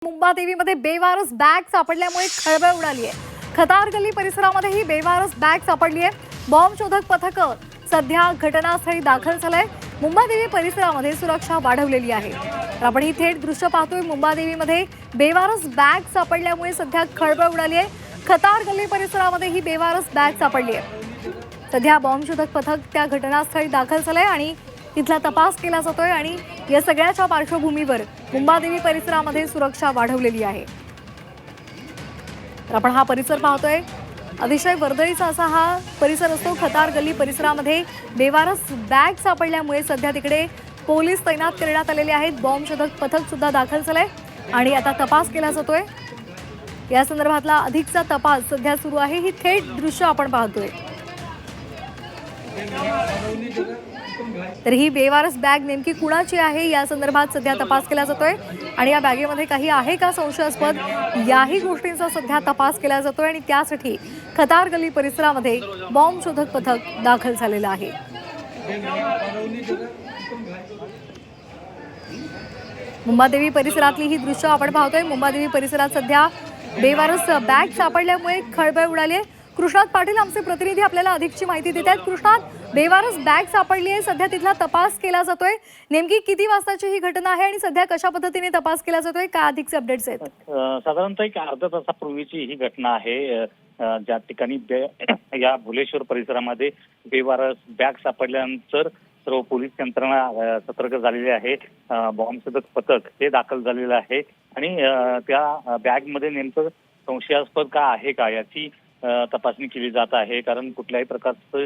मुंबादेवीमध्ये बेवारस bag सापडल्यामुळे खळबळ उडाली आहे। खतार गल्ली परिसरामध्ये ही बेवारस बॅग सापडली आहे। बॉम्ब शोधक पथक सध्या घटनास्थळी दाखल झालंय। मुंबादेवी परिसरामध्ये सुरक्षा वाढवलेली आहे। तर आपण ही थेट दृश्य पाहतोय। मुंबादेवीमध्ये बेवारस बॅग सापडल्यामुळे सध्या खळबळ उडाली आहे। खतार गल्ली परिसरामध्ये ही बेवारस बॅग सापडली आहे। सध्या बॉम्ब शोधक पथक त्या घटनास्थळी दाखल झालंय आणि तिथला तपास केला जातोय आणि या सगळ्याच्या पार्श्वभूमीवर मुंबादेवी परिसरामध्ये सुरक्षा वाढवलेली आहे। तर आपण हा परिसर पाहतोय। अतिशय वर्दळीचा असा हा परिसर असतो। खतार गल्ली परिसरामध्ये बेवारस बॅग सापडल्यामुळे सध्या तिकडे पोलीस तैनात करण्यात आलेले आहेत। बॉम्ब शोधक पथक सुद्धा दाखल झालंय आणि आता तपास केला जातोय। या संदर्भातला अधिकचा तपास सध्या सुरू आहे। ही थेट दृश्य आपण पाहतोय। तर ही बेवारस बॅग नेमकी कुणाची आहे या संदर्भात सध्या तपास केला जातोय आणि या बॅगेमध्ये काही आहे का संशयास्पद याही गोष्टींचा सध्या तपास केला जातोय आणि त्यासाठी खतार गल्ली परिसरामध्ये बॉम्ब शोधक पथक दाखल झालेलं आहे। मुंबादेवी परिसरातली ही दृश्य आपण पाहतोय। मुंबादेवी परिसरात सध्या बेवारस बॅग सापडल्यामुळे खळबळ उडाली आहे। कृष्णात पाटील आमचे प्रतिनिधी आपल्याला अधिकची माहिती देत आहेत। कृष्णात, बेवारस बॅग सापडली आहे, सध्या तिथला तपास केला जातोय। नेमकी किती वाजताची ही घटना आहे आणि सध्या कशा पद्धतीने तपास केला जातोय, काय अधिकचे अपडेट्स आहेत? साधारणतः एक अर्धा तासापूर्वीची ही घटना आहे। ज्या ठिकाणी या भुलेश्वर परिसरामध्ये बेवारस बॅग सापडल्यानंतर सर्व पोलीस यंत्रणा सतर्क झालेली आहे। बॉम्ब शोधक पथक हे दाखल झालेलं आहे आणि त्या बॅगमध्ये नेमकं संशयास्पद का आहे का याची तपासणी केली जात आहे। कारण कुठल्याही प्रकारचं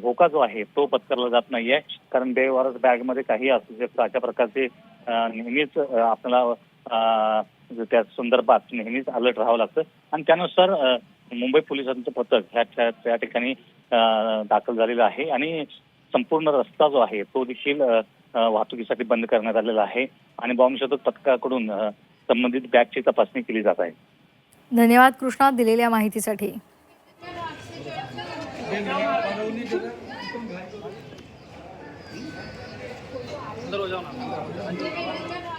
धोका जो आहे तो पत्करला जात नाहीये। कारण बेवारस बॅगमध्ये काही असू शकतं अशा प्रकारचे नेहमीच आपल्याला त्या संदर्भात नेहमीच अलर्ट राहावं लागतं आणि त्यानुसार मुंबई पोलिसांचं पथक त्या ठिकाणी दाखल झालेलं आहे आणि संपूर्ण रस्ता जो आहे तो देखील वाहतुकीसाठी बंद करण्यात आलेला आहे आणि बॉम्ब शोधक पथकाकडून संबंधित बॅगची तपासणी केली जात आहे। धन्यवाद कृष्णा दिलेल्या माहितीसाठी। अंदर हो जाओ ना।